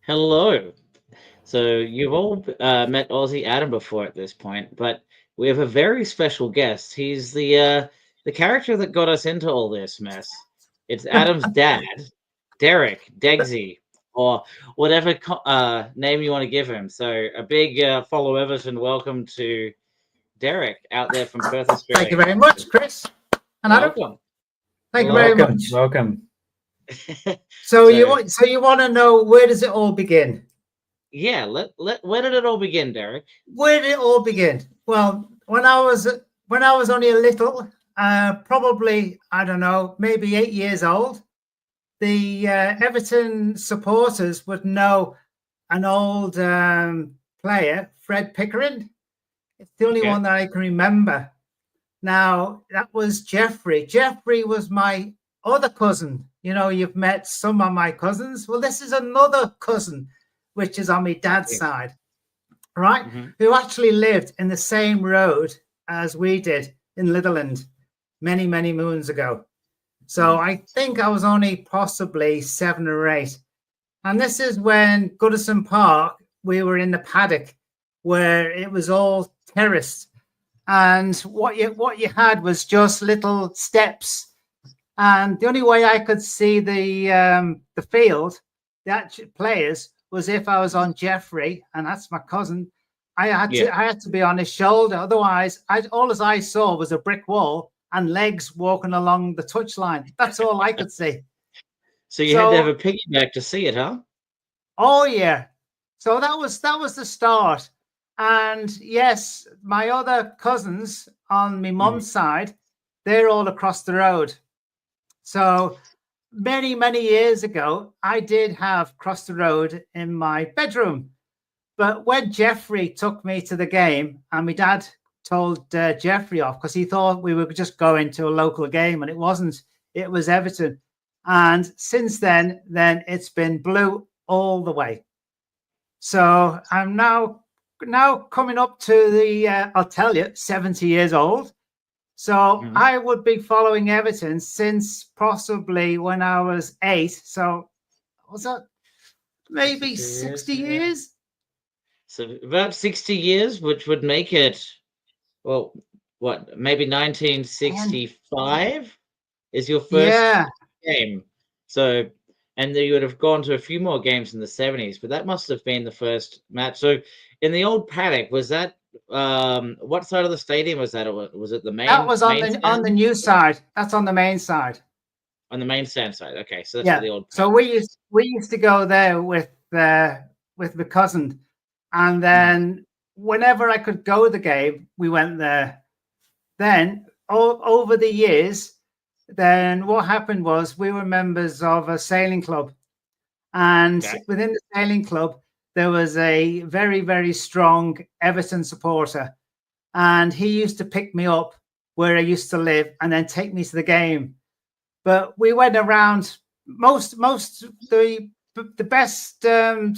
Hello. So you've all met Aussie Adam before at this point, but we have a very special guest. He's the character that got us into all this mess. It's Adam's dad, Derek Degsy, or whatever name you want to give him. So a big follow Everton welcome to Derek out there from Perth, Thank you Australia. very much, Chris and Adam. Welcome. Thank you very Welcome, much. welcome. So you want to know, where does it all begin? Yeah, where did it all begin, Derek? Where did it all begin? Well, when I was only a little, probably, I don't know, maybe 8 years old, the Everton supporters would know an old player, Fred Pickering. It's the only one that I can remember. Now, that was Jeffrey. Jeffrey was my other cousin. You know, you've met some of my cousins. Well, this is another cousin, which is on my dad's side, right? Who actually lived in the same road as we did in Litherland many, many moons ago. So I think I was only possibly 7 or 8. And this is when Goodison Park, we were in the paddock where it was all terraced. And what you had was just little steps. And the only way I could see the field, the actual players, was if I was on Jeffrey, and that's my cousin. I had to be on his shoulder. Otherwise, all as I saw was a brick wall and legs walking along the touchline. That's all I could see. So you had to have a piggyback to see it, huh? Oh yeah. So that was the start. And yes, my other cousins on my mum's side, they're all across the road. So many, many years ago, I did have cross the road in my bedroom. But when Jeffrey took me to the game, and my dad told Jeffrey off because he thought we were just going to a local game, and it wasn't. It was Everton. And since then it's been blue all the way. So I'm now coming up to the, I'll tell you, 70 years old. So I would be following Everton since possibly when I was 8. So was that maybe 60 years? So about 60 years, which would make it, well, what, maybe 1965 is your first game. So, and then you would have gone to a few more games in the 70s, but that must have been the first match. So in the old paddock, was that, what side of the stadium was that? Was it the main? That was on the new side. That's on the main side. On the main stand side. Okay, so that's the old. So we used to go there with my cousin, and then whenever I could go to the game, we went there. Then over the years, then what happened was we were members of a sailing club, and within the sailing club, there was a very, very strong Everton supporter, and he used to pick me up where I used to live and then take me to the game. But we went around the best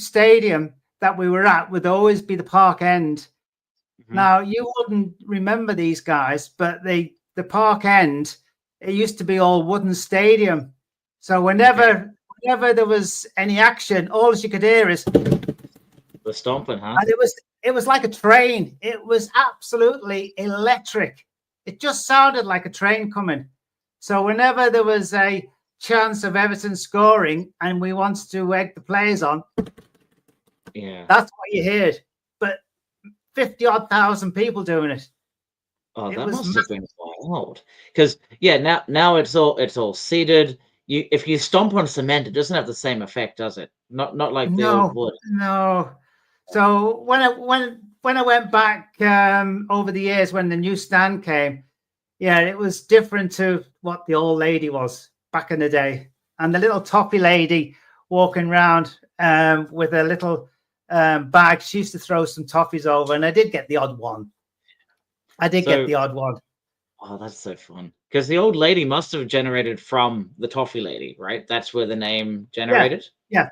stadium that we were at would always be the Park End. Now, you wouldn't remember these guys, but the Park End, it used to be all wooden stadium. So whenever there was any action, all you could hear is the stomping, huh? And it was like a train. It was absolutely electric. It just sounded like a train coming. So whenever there was a chance of Everton scoring and we wanted to egg the players on, that's what you heard. But 50-odd thousand people doing it. Oh, that must have been wild. Because now it's all seated. If you stomp on cement, it doesn't have the same effect, does it? Not like the old wood. No. So when I went back over the years when the new stand came, it was different to what the old lady was back in the day. And the little toffee lady walking around with a little bag, she used to throw some toffees over, and I did get the odd one. Get the odd one. Oh, that's so fun. Because the old lady must have generated from the toffee lady, right? That's where the name generated? Yeah.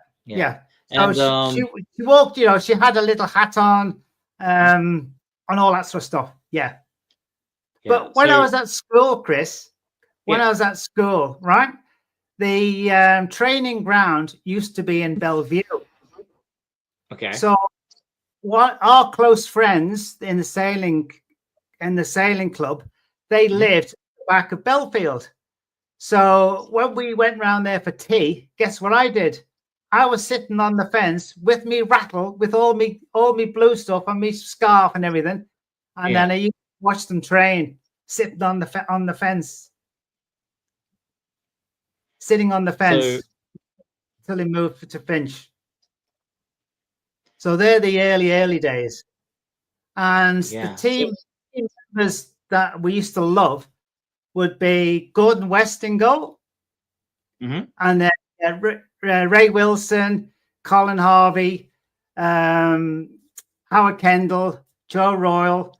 And so she walked, she had a little hat on and all that sort of stuff. Yeah. But when I was at school, Chris, I was at school, right? The training ground used to be in Bellevue. Okay. So what our close friends in the sailing club, they lived back of Belfield. So when we went round there for tea, guess what I did? I was sitting on the fence with me rattle, with all me blue stuff and me scarf and everything, and then I used to watch them train, sitting on the fence, sitting on the fence till they moved to Finch. So they're the early days, and the team members that we used to love would be Gordon West in goal, and then Ray Wilson, Colin Harvey, Howard Kendall, Joe Royal,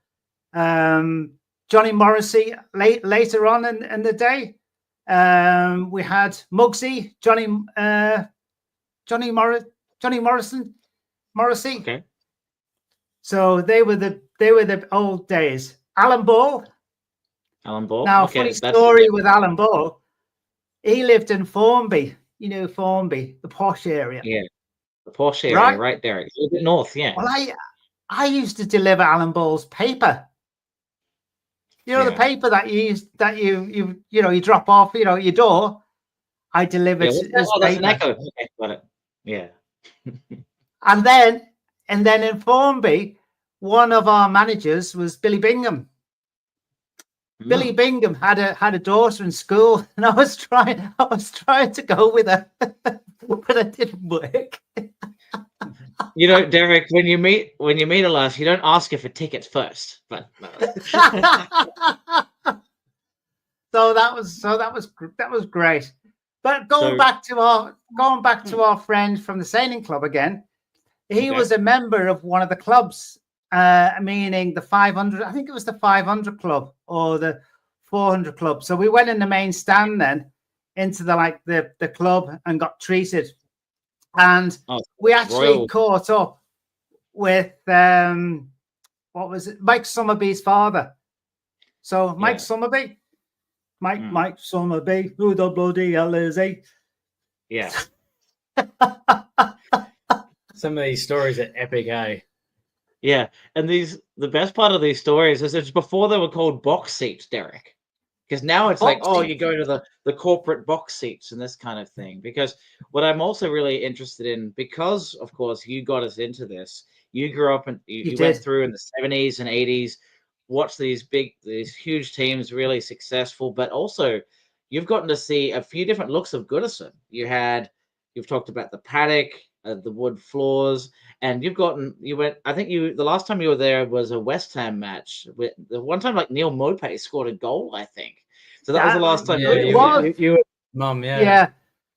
Johnny Morrissey. Later on in the day, we had Muggsy, Johnny Morrissey. Okay. So they were the old days. Alan Ball. Now, funny story with Alan Ball. He lived in Formby. You know Formby, the posh area. Yeah, the posh area, right there. It's a little bit north, yeah. Well, I used to deliver Alan Ball's paper. You know the paper that you drop off, your door. I delivered his that's paper. an echo. Okay, got it. Yeah. And then in Formby, one of our managers was Billy Bingham. Billy Bingham had a daughter in school, and I was trying to go with her, but it didn't work. You know, Derek, when you meet a lass, you don't ask her for tickets first. But so that was great. But going back to our friend from the sailing club again, he was a member of one of the clubs. Meaning the 500, I think it was the 500 club or the 400 club. So we went in the main stand then into the club and got treated. And we actually caught up with what was it? Mike Summerby's father. So Mike Summerby, Mike Summerby, who the bloody hell is he? Yeah. Some of these stories are epic, eh? Yeah, and the best part of these stories is it's before they were called box seats, Derek. Because now it's you go to the corporate box seats and this kind of thing. Because what I'm also really interested in, because of course you got us into this, you grew up and you went through in the 70s and 80s, watched these huge teams really successful, but also you've gotten to see a few different looks of Goodison. You've talked about the Paddock, the wood floors, and I think the last time you were there was a West Ham match. The one time Neil Mopé scored a goal, I think. So that was the last time you were mum, yeah. Yeah.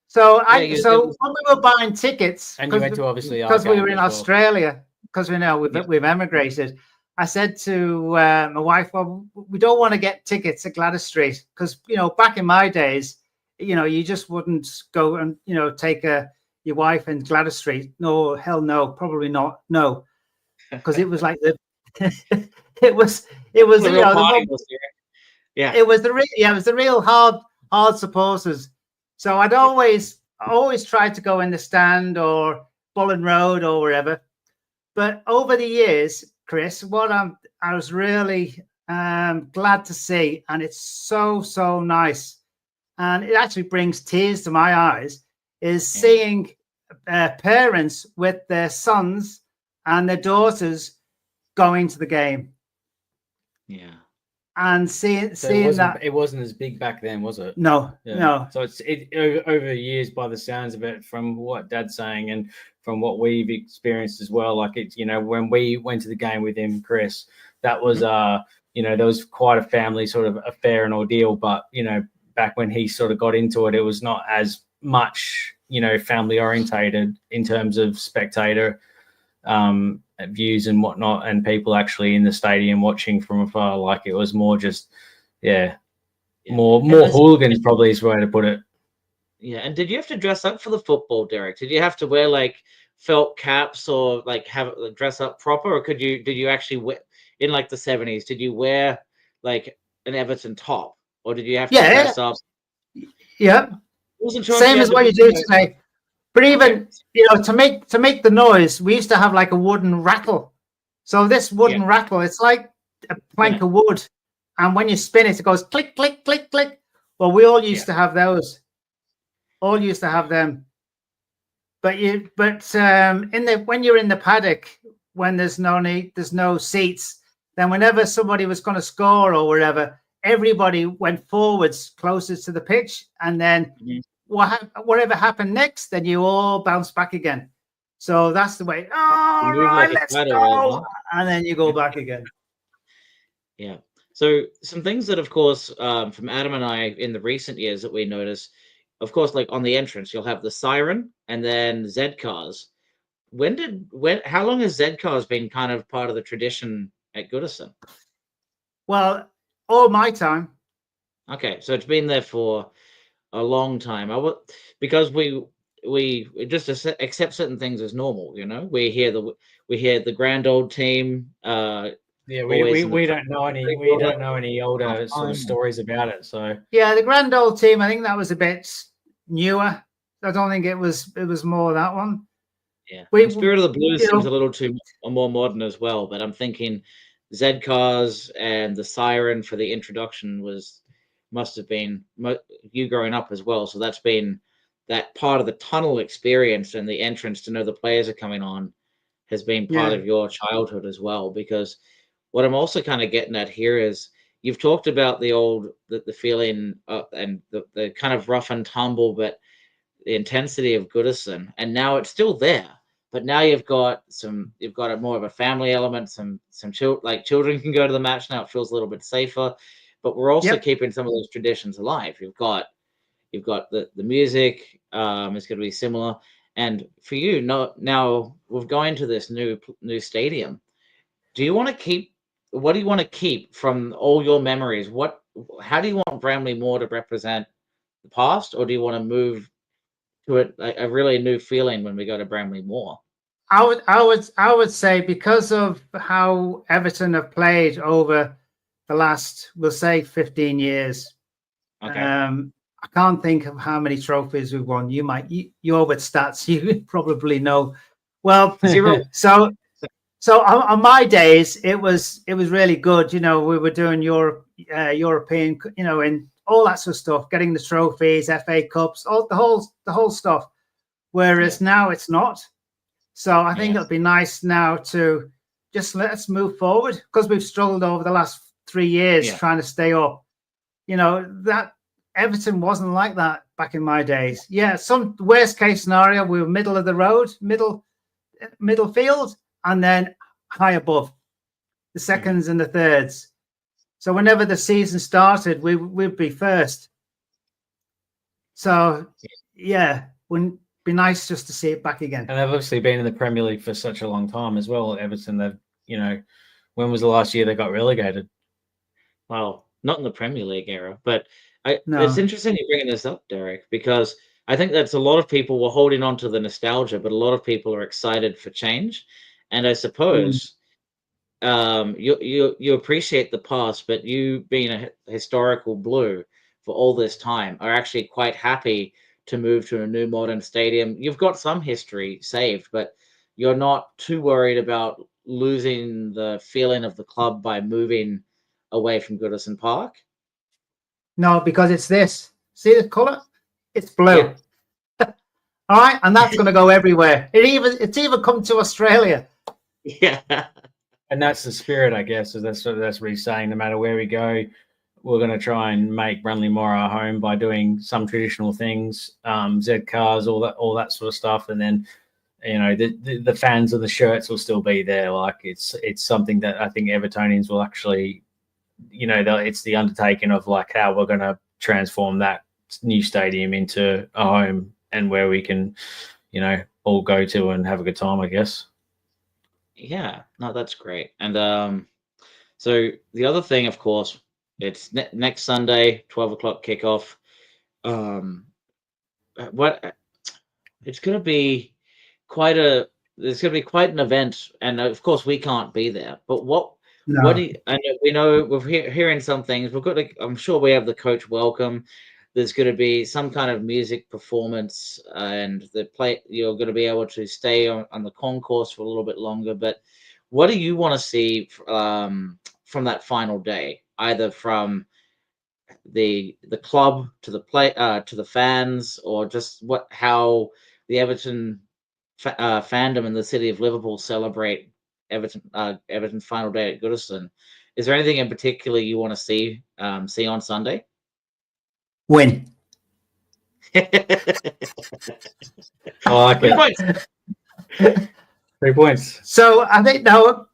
So when we were buying tickets, and you went to obviously because we were in Australia, because we've emigrated. I said to my wife, well, we don't want to get tickets at Gladys Street because back in my days, you just wouldn't go and take your wife in Gladys Street. No, hell no, probably not. No, because it was like it was it was the real hard supporters. So I'd always tried to go in the stand or Bullen Road or wherever. But over the years, Chris, what I was really glad to see, and it's so nice, and it actually brings tears to my eyes, is seeing parents with their sons and their daughters going to the game. Yeah. And seeing that it wasn't as big back then, was it? No. So it's over the years, by the sounds of it, from what Dad's saying and from what we've experienced as well. Like it's when we went to the game with him, Chris, that was there was quite a family sort of affair and ordeal. But back when he sort of got into it, it was not as much family orientated in terms of spectator views and whatnot, and people actually in the stadium watching from afar. Like it was more just more hooligans, probably is the way to put it. Yeah. And did you have to dress up for the football, Derek? Did you have to wear felt caps or dress up proper, or did you actually wear in the 70s? Did you wear an Everton top, or did you have to dress up? Yeah. Wasn't sure same as what you do today. But even to make the noise, we used to have like a wooden rattle. So this wooden rattle, it's like a plank of wood, and when you spin it, it goes click, click, click, click. Well, we all used to have those. All used to have them. But when you're in the paddock, when there's no seats, then whenever somebody was going to score or whatever, everybody went forwards closest to the pitch, and then whatever happened next, then you all bounce back again. So that's the way. Oh, right, let's go, and then you go back again. Yeah. So some things that, of course, from Adam and I in the recent years that we notice, of course, like on the entrance, you'll have the siren and then Z cars. How long has Z cars been kind of part of the tradition at Goodison? Well, all my time. Okay, so it's been there for a long time. Because we just accept certain things as normal. We hear the grand old team. We don't know any older sort of stories about it. So the grand old team, I think that was a bit newer. I don't think it was more that one. Yeah, Spirit of the Blues seems a little too more modern as well. But I'm thinking Z cars and the siren for the introduction must have been you growing up as well. So that's been that part of the tunnel experience, and the entrance to know the players are coming on has been part of your childhood as well. Because what I'm also kind of getting at here is you've talked about the feeling and the kind of rough and tumble, but the intensity of Goodison, and now it's still there. But now you've got a more of a family element. Some children can go to the match now. It feels a little bit safer, but we're also keeping some of those traditions alive. You've got the music is going to be similar, and for you, now we're going to this new stadium. Do you want to keep? What do you want to keep from all your memories? How do you want Bramley Moore to represent the past, or do you want to move to a really new feeling when we go to Bramley Moore? I would say, because of how Everton have played over the last, we'll say, 15 years. Okay. I can't think of how many trophies we've won. You're with stats, you probably know. Well, 0. So on my days, it was really good. We were doing European, and all that sort of stuff, getting the trophies, FA Cups, the whole stuff. Whereas now it's not. So I think it'll be nice now to just let's move forward, because we've struggled over the last 3 years trying to stay up. That Everton wasn't like that back in my days. Yeah, some worst case scenario, we were middle of the road, middle field, and then high above the seconds and the thirds. So whenever the season started, we'd be first. So wouldn't be nice just to see it back again. And they've obviously been in the Premier League for such a long time as well. Everton, when was the last year they got relegated? Well, not in the Premier League era, but it's interesting you bringing this up, Derek, because I think that's a lot of people were holding on to the nostalgia, but a lot of people are excited for change. And I suppose you appreciate the past, but you being a historical Blue for all this time are actually quite happy to move to a new modern stadium. You've got some history saved, but you're not too worried about losing the feeling of the club by moving away from Goodison Park. No, because it's this. See the colour? It's blue. Yeah. All right, and that's going to go everywhere. It's even come to Australia. Yeah, and that's the spirit, I guess. So that's what he's saying. No matter where we go, we're going to try and make Bramley Moore our home by doing some traditional things, Z cars, all that sort of stuff, and then the fans of the shirts will still be there. Like it's something that I think Evertonians will actually, it's the undertaking of like how we're going to transform that new stadium into a home and where we can, all go to and have a good time, I guess. Yeah, no, that's great. And so the other thing, of course, it's next Sunday, 12 o'clock kickoff. It's going to be there's going to be quite an event, and of course we can't be there. But we know we're hearing some things. I'm sure we have the coach welcome. there's going to be some kind of music performance, and you're going to be able to stay on the concourse for a little bit longer. But what do you want to see from that final day, either from the club to the fans, or just how the Everton fandom in the city of Liverpool celebrate Everton's final day at Goodison? Is there anything in particular you want to see on Sunday? Win. I like it. 3 points. So I think now,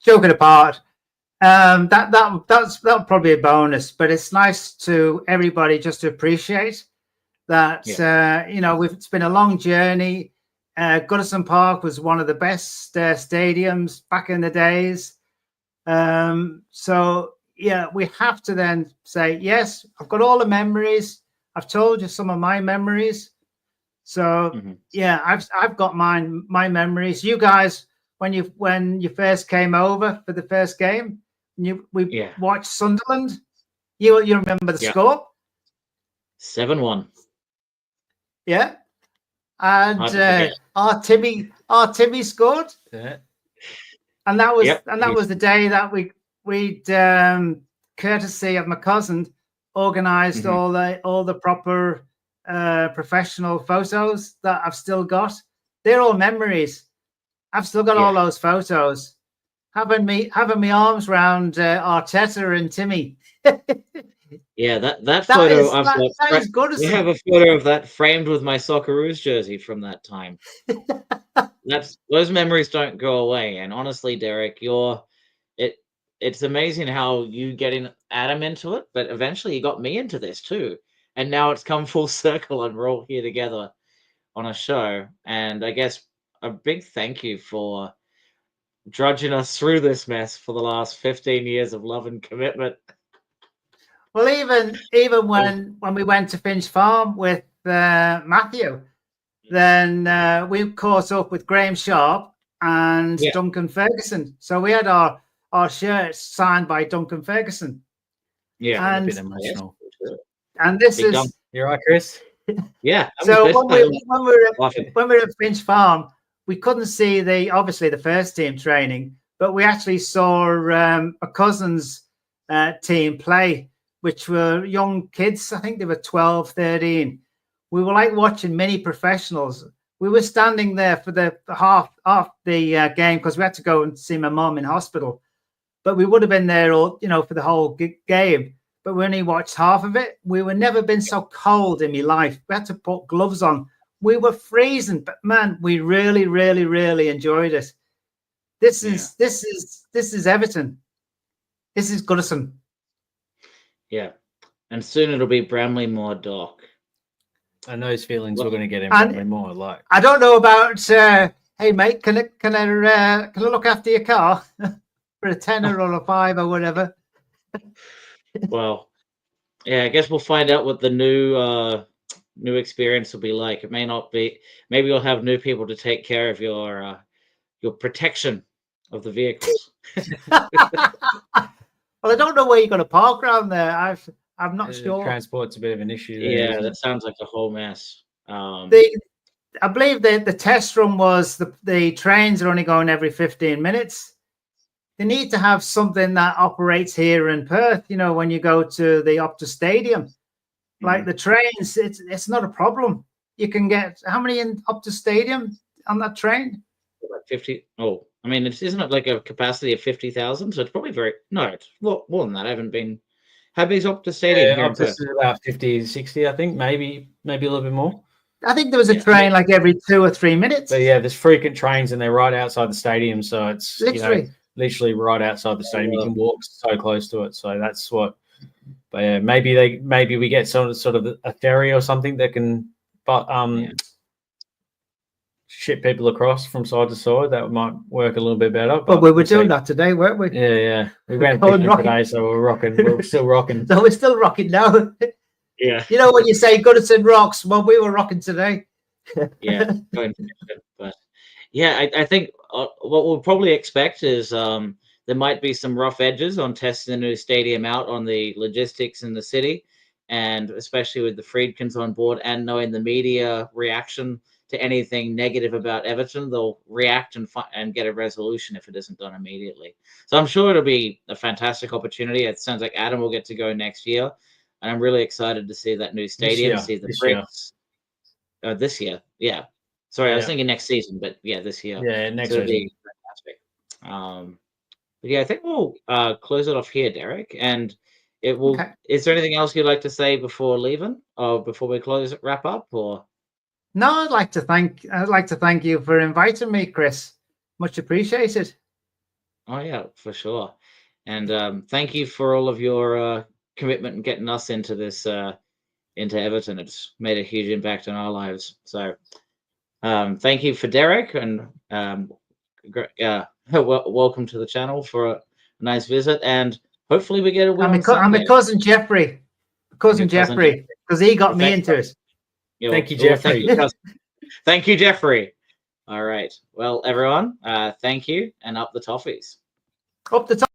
joking apart, that's probably a bonus, but it's nice to everybody just to appreciate that. It's been a long journey. Goodison Park was one of the best stadiums back in the days. So yeah, we have to then say, yes, I've got all the memories. I've told you some of my memories. So yeah, I've got my memories. You guys, when you first came over for the first game, we watched Sunderland. You remember the score? 7-1. Yeah, and our Timmy scored. Yeah. And that was the day that we'd courtesy of my cousin organized all the proper professional photos that I've still got. They're all memories. I've still got all those photos. Having me arms around Arteta and Timmy. Yeah, that photo. That is good. We have a photo of that framed with my Socceroos jersey from that time. Those memories don't go away. And honestly, Derek, it's amazing how you getting Adam into it, but eventually you got me into this too. And now it's come full circle and we're all here together on a show. And I guess a big thank you for drudging us through this mess for the last 15 years of love and commitment. Well, even when we went to Finch Farm with Matthew, then we caught up with Graham Sharp and Duncan Ferguson. So we had our shirts signed by Duncan Ferguson. Yeah, and a bit emotional. And this is you're right, Chris. Yeah. So when we were at Finch Farm, we couldn't see the first team training, but we actually saw a cousin's team play, which were young kids. I think they were 12, 13. We were like watching mini professionals. We were standing there for the half the game because we had to go and see my mum in hospital. But we would have been there all, for the whole game. But we only watched half of it. We were never been so cold in my life. We had to put gloves on. We were freezing, but man, we really, really, really enjoyed it. This is Everton. This is Goodison. Yeah, and soon it'll be Bramley Moor Dock. And those feelings we're going to get in Bramley Moor. Like, I don't know about. Hey mate, can I look after your car for a tenner or a five or whatever? Well, yeah, I guess we'll find out what the new experience will be like. It may not be. Maybe you'll have new people to take care of your protection of the vehicles. Well, I don't know where you're going to park around there. I'm not sure. Transport's a bit of an issue there. Yeah, that sounds like a whole mess. I believe the test run was the trains are only going every 15 minutes. They need to have something that operates here in Perth. When you go to the Optus Stadium, like the trains, it's not a problem. You can get how many in Optus Stadium on that train? Like 50. Oh, I mean, isn't it like a capacity of 50,000? So it's probably it's more than that. I haven't been. How big is Optus Stadium here in Perth? Optus is about 50, 60, I think, maybe a little bit more. I think there was a train like every 2 or 3 minutes. But yeah, there's frequent trains and they're right outside the stadium, so it's literally right outside the stadium. You can walk so close to it. So that's what. But yeah, maybe we get sort of a ferry or something that can, ship people across from side to side. That might work a little bit better. But we were doing that today, weren't we? Yeah. We went fishing today, so we're rocking. We're still rocking. So we're still rocking now. Yeah. You know when you say Goodison rocks, well, we were rocking today. Yeah. But yeah, I think what we'll probably expect is there might be some rough edges on testing the new stadium out on the logistics in the city. and especially with the Friedkins on board and knowing the media reaction to anything negative about Everton, they'll react and get a resolution if it isn't done immediately. So I'm sure it'll be a fantastic opportunity. It sounds like Adam will get to go next year, and I'm really excited to see that new stadium, see the bricks. This year, yeah. Sorry, I was thinking next season, but yeah, this year. Yeah, next so season. Be fantastic. But yeah, I think we'll close it off here, Derek. And it will. Okay. Is there anything else you'd like to say before leaving, or before we wrap up, or? No, I'd like to thank you for inviting me, Chris. Much appreciated. Oh yeah, for sure. And thank you for all of your commitment and getting us into this into Everton. It's made a huge impact on our lives. So thank you for Derek, and welcome to the channel for a nice visit, and hopefully we get a win. I'm a cousin Jeffrey, Jeffrey, because he got me into it. Thank you, Jeffrey. Thank you, Jeffrey. All right. Well, everyone, thank you, and up the toffees. Up the top.